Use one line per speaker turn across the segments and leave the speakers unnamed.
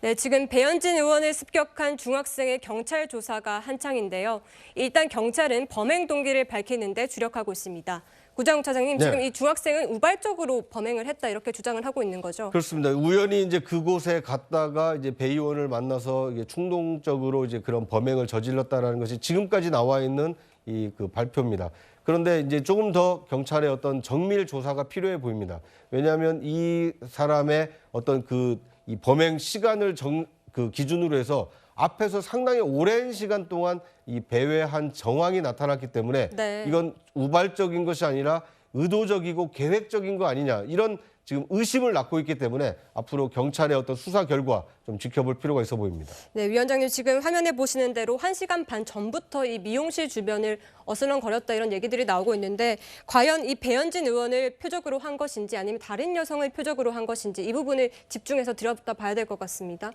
네, 지금 배현진 의원을 습격한 중학생의 경찰 조사가 한창인데요. 일단 경찰은 범행 동기를 밝히는 데 주력하고 있습니다. 구자웅 차장님, 지금 이 중학생은 우발적으로 범행을 했다 이렇게 주장을 하고 있는 거죠?
그렇습니다. 우연히 이제 그곳에 갔다가 이제 배 의원을 만나서 이게 충동적으로 이제 그런 범행을 저질렀다라는 것이 지금까지 나와 있는 그 발표입니다. 그런데 이제 조금 더 경찰의 어떤 정밀 조사가 필요해 보입니다. 왜냐하면 이 사람의 어떤 이 범행 시간을 그 기준으로 해서 앞에서 상당히 오랜 시간 동안 이 배회한 정황이 나타났기 때문에 이건 우발적인 것이 아니라 의도적이고 계획적인 거 아니냐, 이런 지금 의심을 낳고 있기 때문에 앞으로 경찰의 어떤 수사 결과 좀 지켜볼 필요가 있어 보입니다.
네, 위원장님, 지금 화면에 보시는 대로 1시간 반 전부터 이 미용실 주변을 어슬렁거렸다 이런 얘기들이 나오고 있는데, 과연 이 배현진 의원을 표적으로 한 것인지 아니면 다른 여성을 표적으로 한 것인지 이 부분을 집중해서 들여다봐야 될 것 같습니다.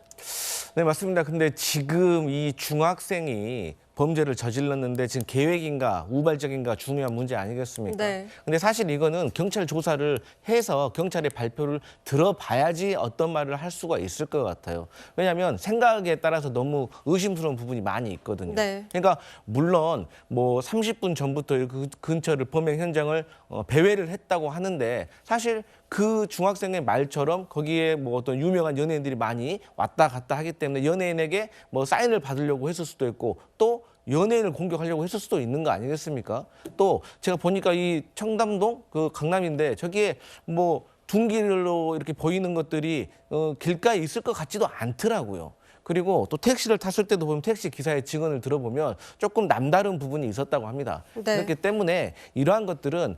네, 맞습니다. 근데 지금 이 중학생이 범죄를 저질렀는데 지금 계획인가 우발적인가 중요한 문제 아니겠습니까?
네.
근데 사실 이거는 경찰 조사를 해서 경찰의 발표를 들어봐야지 어떤 말을 할 수가 있을 것 같아요. 왜냐하면 생각에 따라서 너무 의심스러운 부분이 많이 있거든요.
네.
그러니까 물론 뭐 30분 전부터 그 근처를 범행 현장을 배회를 했다고 하는데, 사실 그 중학생의 말처럼 거기에 뭐 어떤 유명한 연예인들이 많이 왔다 갔다 하기 때문에 연예인에게 뭐 사인을 받으려고 했을 수도 있고, 또 연예인을 공격하려고 했을 수도 있는 거 아니겠습니까? 또 제가 보니까 이 청담동 그 강남인데 저기에 뭐 둔길로 이렇게 보이는 것들이 길가에 있을 것 같지도 않더라고요. 그리고 또 택시를 탔을 때도 보면 택시 기사의 증언을 들어보면 조금 남다른 부분이 있었다고 합니다. 그렇기 때문에 이러한 것들은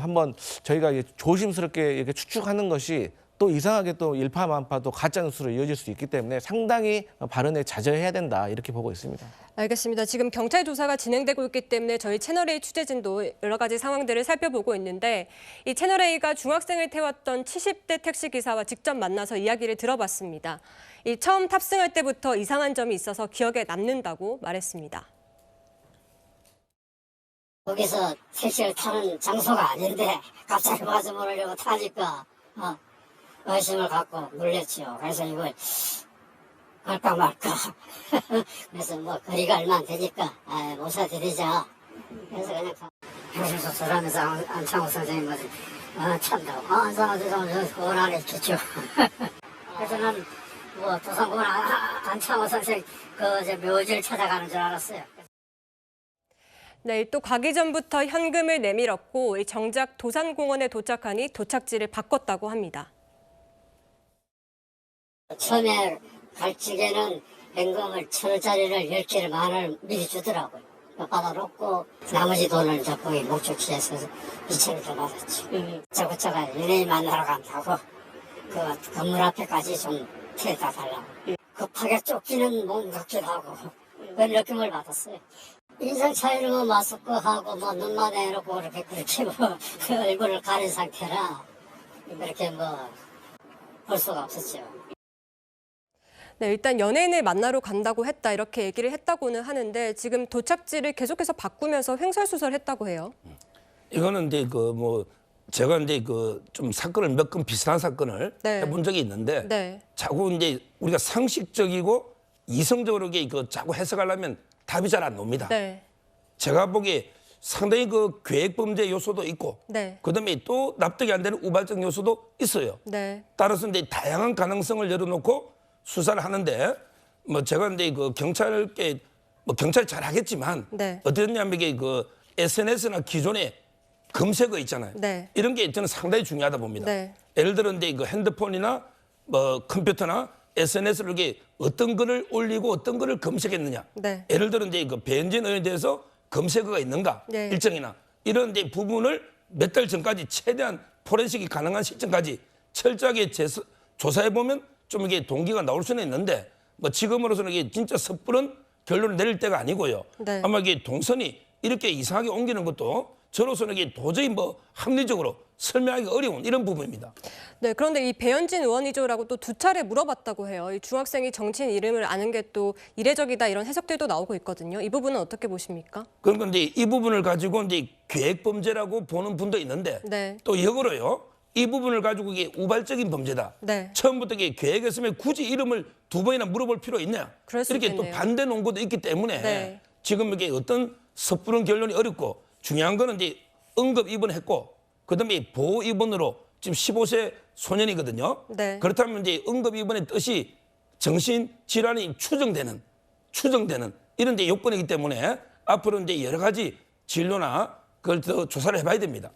한번 저희가 조심스럽게 이렇게 추측하는 것이 또 이상하게 또 일파만파 또 가짜뉴스로 이어질 수 있기 때문에 상당히 발언에 자제해야 된다, 이렇게 보고 있습니다. 알겠습니다.
지금 경찰 조사가 진행되고 있기 때문에 저희 채널A 취재진도 여러 가지 상황들을 살펴보고 있는데, 이 채널A가 중학생을 태웠던 70대 택시기사와 직접 만나서 이야기를 들어봤습니다. 이 처음 탑승할 때부터 이상한 점이 있어서 기억에 남는다고 말했습니다.
거기서 택시를 타는 장소가 아닌데 갑자기 와서 모르려고 타니까 의심을 갖고 놀랬죠. 그래서 이걸 할까 말까. 그래서 뭐 거리가 얼마 안 되니까 모셔드리자. 그래서 그냥 그래서 저러면서 안창호 선생님은 참다고 안창호 선생님은 원안에 있겠죠. 그래서 난 뭐 도산공원 안창호 선생 그 묘지를 찾아가는 줄 알았어요.
네, 또 가기 전부터 현금을 내밀었고 정작 도산공원에 도착하니 도착지를 바꿨다고 합니다.
처음에 갈 적에는 현금을 1,000원짜리를 10개를 10,000원을 미리 주더라고요. 받아놓고 나머지 돈을 이제 거기 목적지에서 2,000원 더 받았죠. 저것저것 연예인 만나러 간다고 그 건물 앞에까지 좀 태워다 달라고. 급하게 쫓기는 몸 같기도 하고 그런 느낌을 받았어요. 인상 차이는 뭐 마스크하고 뭐 눈만 해놓고 그렇게 뭐 얼굴을 가린 상태라 그렇게 뭐 볼 수가 없었죠.
네, 일단 연예인을 만나러 간다고 했다 이렇게 얘기를 했다고는 하는데, 지금 도착지를 계속해서 바꾸면서 횡설수설했다고 해요.
이거는 이제 제가 이제 좀 사건을 몇 건 비슷한 사건을 해본 적이 있는데 자꾸 이제 우리가 상식적이고 이성적으로 이게 자꾸 해석하려면 답이 잘 안 나옵니다. 제가 보기에 상당히 계획 범죄 요소도 있고, 그다음에 또 납득이 안 되는 우발적 요소도 있어요. 따라서 이제 다양한 가능성을 열어놓고 수사를 하는데, 뭐 제가 이제 경찰께 경찰 잘 하겠지만 어떻냐면 이게 SNS나 기존에 검색어 있잖아요. 이런 게 저는 상당히 중요하다 봅니다. 예를 들어 이제 핸드폰이나 뭐 컴퓨터나 SNS를 이렇게 어떤 글을 올리고 어떤 글을 검색했느냐. 예를 들어 이제 배현진 의원에 대해서 검색어가 있는가, 일정이나 이런 이제 부분을 몇 달 전까지 최대한 포렌식이 가능한 시점까지 철저하게 조사해 보면 좀 이게 동기가 나올 수는 있는데, 뭐 지금으로서는 이게 진짜 섣부른 결론을 내릴 때가 아니고요. 아마 이게 동선이 이렇게 이상하게 옮기는 것도 저로서는 이게 도저히 뭐 합리적으로 설명하기 어려운 이런 부분입니다.
네, 그런데 이 배현진 의원이죠라고 또 2차례 물어봤다고 해요. 이 중학생이 정치인 이름을 아는 게 또 이례적이다 이런 해석들도 나오고 있거든요. 이 부분은 어떻게 보십니까?
그러니까 이제 이 부분을 가지고 이제 계획 범죄라고 보는 분도 있는데 또 역으로요. 이 부분을 가지고 이게 우발적인 범죄다.
네.
처음부터 이게 계획했으면 굳이 이름을 두 번이나 물어볼 필요 있냐?
그럴 수
이렇게 또
있겠네요.
반대 논거도 있기 때문에
네.
지금 이게 어떤 섣부른 결론이 어렵고 중요한 거는 이제 응급 입원했고 그다음에 보호 입원으로 지금 15세 소년이거든요.
네.
그렇다면 이제 응급 입원의 뜻이 정신 질환이 추정되는 이런 데 요건이기 때문에 앞으로 이제 여러 가지 진료나 그걸 더 조사를 해봐야 됩니다.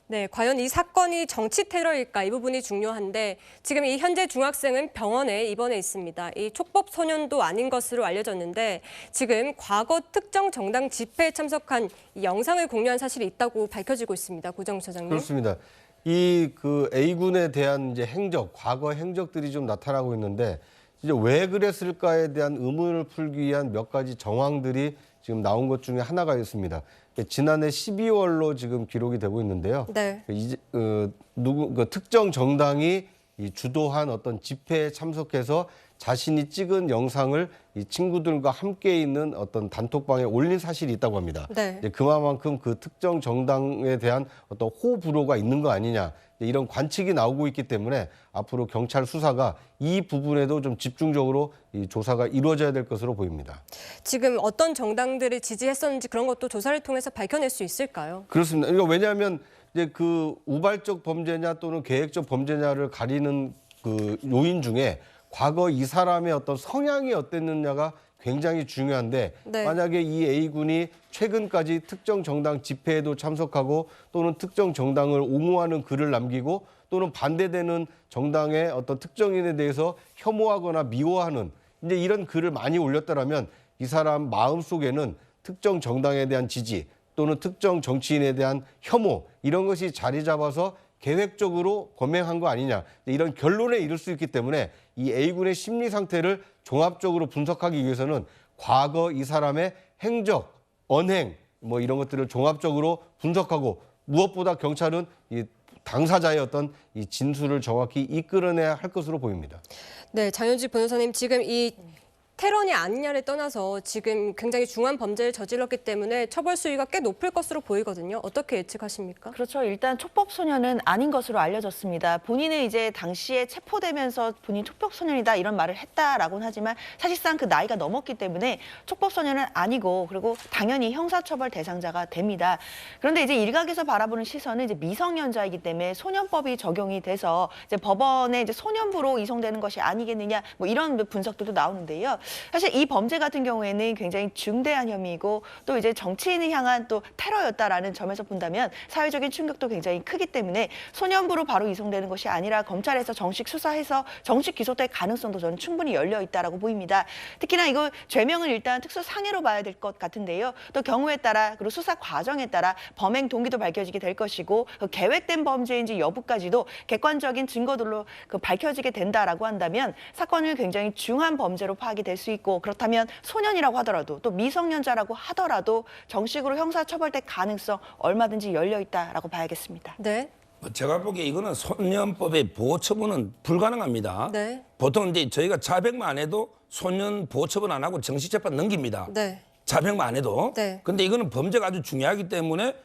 네, 과연 이 사건이 정치 테러일까 이 부분이 중요한데 지금 이 현재 중학생은 병원에 입원해 있습니다. 이 촉법 소년도 아닌 것으로 알려졌는데 지금 과거 특정 정당 집회에 참석한 이 영상을 공유한 사실이 있다고 밝혀지고 있습니다. 고정 처장님.
그렇습니다. 이 그 A군에 대한 이제 행적, 과거 행적들이 좀 나타나고 있는데 이제 왜 그랬을까에 대한 의문을 풀기 위한 몇 가지 정황들이 지금 나온 것 중에 하나가 있습니다. 지난해 12월로 지금 기록이 되고 있는데요.
네.
이제 특정 정당이 이 주도한 어떤 집회에 참석해서 자신이 찍은 영상을 이 친구들과 함께 있는 어떤 단톡방에 올린 사실이 있다고 합니다.
네.
이제 그만큼 그 특정 정당에 대한 어떤 호불호가 있는 거 아니냐 이런 관측이 나오고 있기 때문에 앞으로 경찰 수사가 이 부분에도 좀 집중적으로 이 조사가 이루어져야 될 것으로 보입니다.
지금 어떤 정당들을 지지했었는지 그런 것도 조사를 통해서 밝혀낼 수 있을까요?
그렇습니다. 이거 왜냐하면 이제 그 우발적 범죄냐 또는 계획적 범죄냐를 가리는 그 요인 중에 과거 이 사람의 어떤 성향이 어땠느냐가 굉장히 중요한데
네.
만약에 이 A군이 최근까지 특정 정당 집회에도 참석하고 또는 특정 정당을 옹호하는 글을 남기고 또는 반대되는 정당의 어떤 특정인에 대해서 혐오하거나 미워하는 이제 이런 글을 많이 올렸다라면 이 사람 마음속에는 특정 정당에 대한 지지 또는 특정 정치인에 대한 혐오 이런 것이 자리 잡아서 계획적으로 범행한 거 아니냐 이런 결론에 이를 수 있기 때문에 이 A군의 심리 상태를 종합적으로 분석하기 위해서는 과거 이 사람의 행적, 언행 뭐 이런 것들을 종합적으로 분석하고 무엇보다 경찰은 이 당사자의 어떤 이 진술을 정확히 이끌어내야 할 것으로 보입니다.
네, 장현지 변호사님 지금 이 테러냐 아니냐를 떠나서 지금 굉장히 중한 범죄를 저질렀기 때문에 처벌 수위가 꽤 높을 것으로 보이거든요. 어떻게 예측하십니까?
그렇죠. 일단 촉법소년은 아닌 것으로 알려졌습니다. 본인은 이제 당시에 체포되면서 본인 촉법소년이다 이런 말을 했다라고는 하지만 사실상 그 나이가 넘었기 때문에 촉법소년은 아니고 그리고 당연히 형사처벌 대상자가 됩니다. 그런데 이제 일각에서 바라보는 시선은 이제 미성년자이기 때문에 소년법이 적용이 돼서 이제 법원에 이제 소년부로 이송되는 것이 아니겠느냐 뭐 이런 분석들도 나오는데요. 사실 이 범죄 같은 경우에는 굉장히 중대한 혐의이고 또 이제 정치인을 향한 또 테러였다라는 점에서 본다면 사회적인 충격도 굉장히 크기 때문에 소년부로 바로 이송되는 것이 아니라 검찰에서 정식 수사해서 정식 기소될 가능성도 저는 충분히 열려 있다라고 보입니다. 특히나 이거 죄명을 일단 특수 상해로 봐야 될 것 같은데요. 또 경우에 따라 그리고 수사 과정에 따라 범행 동기도 밝혀지게 될 것이고 그 계획된 범죄인지 여부까지도 객관적인 증거들로 밝혀지게 된다라고 한다면 사건을 굉장히 중한 범죄로 파악이 될 수 있고 그렇다면 소년이라고 하더라도 또 미성년자라고 하더라도 정식으로 형사처벌될 가능성 얼마든지 열려 있다라고 봐야겠습니다.
네.
제가 보기에 이거는 소년법의 보호 처분은 불가능합니다.
네.
보통 이제 저희가 자백만 안 해도 소년 보호 처분 안 하고 정식 재판 넘깁니다.
네.
자백만 안 해도.
네.
근데 이거는 범죄가 아주 중요하기 때문에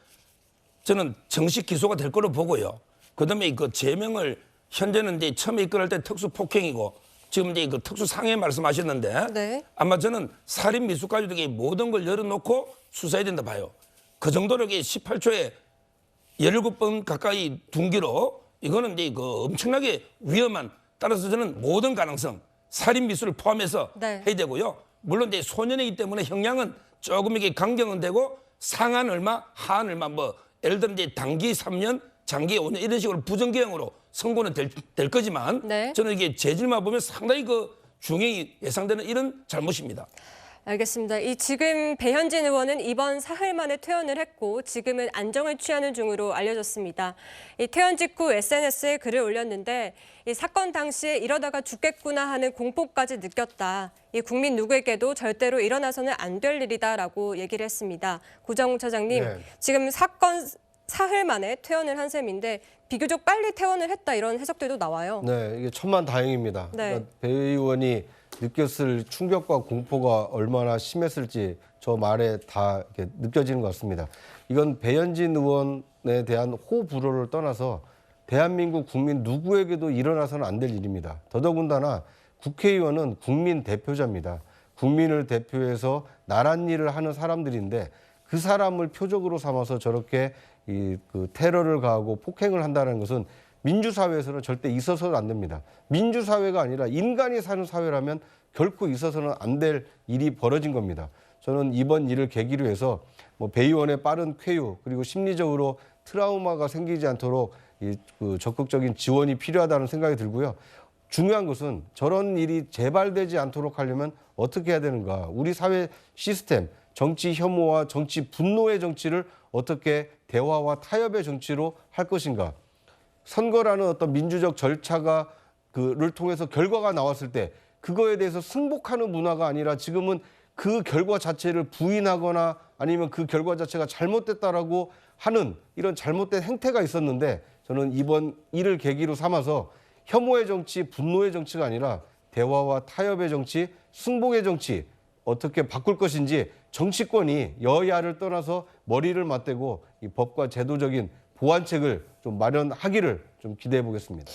저는 정식 기소가 될 거로 보고요. 그다음에 그 제명을 현재는 이제 처음에 입건할 때 특수 폭행이고 지금 이제 그 특수 상해 말씀하셨는데
네.
아마 저는 살인 미수까지도 모든 걸 열어놓고 수사해야 된다 봐요. 그 정도로 18초에 17번 가까이 둔기로 이거는 이제 그 엄청나게 위험한 따라서 저는 모든 가능성 살인 미수를 포함해서
네.
해야 되고요. 물론 이제 소년이기 때문에 형량은 조금 이게 강경은 되고 상한 얼마, 하한 얼마 뭐 예를 들어 이제 단기 3년, 장기 5년 이런 식으로 부정기형으로 선고는 될 거지만
네.
저는 이게 재질만 보면 상당히 그 중형이 예상되는 이런 잘못입니다.
알겠습니다. 이 지금 배현진 의원은 이번 사흘 만에 퇴원을 했고 지금은 안정을 취하는 중으로 알려졌습니다. 이 퇴원 직후 SNS에 글을 올렸는데 이 사건 당시에 이러다가 죽겠구나 하는 공포까지 느꼈다. 이 국민 누구에게도 절대로 일어나서는 안 될 일이다라고 얘기를 했습니다. 고정욱 차장님,
네.
지금 사건 사흘 만에 퇴원을 한 셈인데 비교적 빨리 퇴원을 했다 이런 해석들도 나와요.
네, 이게 천만다행입니다.
네.
그러니까 배 의원이 느꼈을 충격과 공포가 얼마나 심했을지 저 말에 다 이렇게 느껴지는 것 같습니다. 이건 배현진 의원에 대한 호불호를 떠나서 대한민국 국민 누구에게도 일어나서는 안 될 일입니다. 더더군다나 국회의원은 국민 대표자입니다. 국민을 대표해서 나란 일을 하는 사람들인데 그 사람을 표적으로 삼아서 저렇게 그 테러를 가하고 폭행을 한다는 것은 민주사회에서는 절대 있어서는 안 됩니다. 민주사회가 아니라 인간이 사는 사회라면 결코 있어서는 안 될 일이 벌어진 겁니다. 저는 이번 일을 계기로 해서 뭐 배의원의 빠른 쾌유 그리고 심리적으로 트라우마가 생기지 않도록 그 적극적인 지원이 필요하다는 생각이 들고요. 중요한 것은 저런 일이 재발되지 않도록 하려면 어떻게 해야 되는가. 우리 사회 시스템, 정치 혐오와 정치 분노의 정치를 어떻게 대화와 타협의 정치로 할 것인가. 선거라는 어떤 민주적 절차가 그를 통해서 결과가 나왔을 때 그거에 대해서 승복하는 문화가 아니라 지금은 그 결과 자체를 부인하거나 아니면 그 결과 자체가 잘못됐다라고 하는 이런 잘못된 행태가 있었는데 저는 이번 일을 계기로 삼아서 혐오의 정치, 분노의 정치가 아니라 대화와 타협의 정치, 승복의 정치 어떻게 바꿀 것인지 정치권이 여야를 떠나서 머리를 맞대고 이 법과 제도적인 보완책을 좀 마련하기를 좀 기대해 보겠습니다.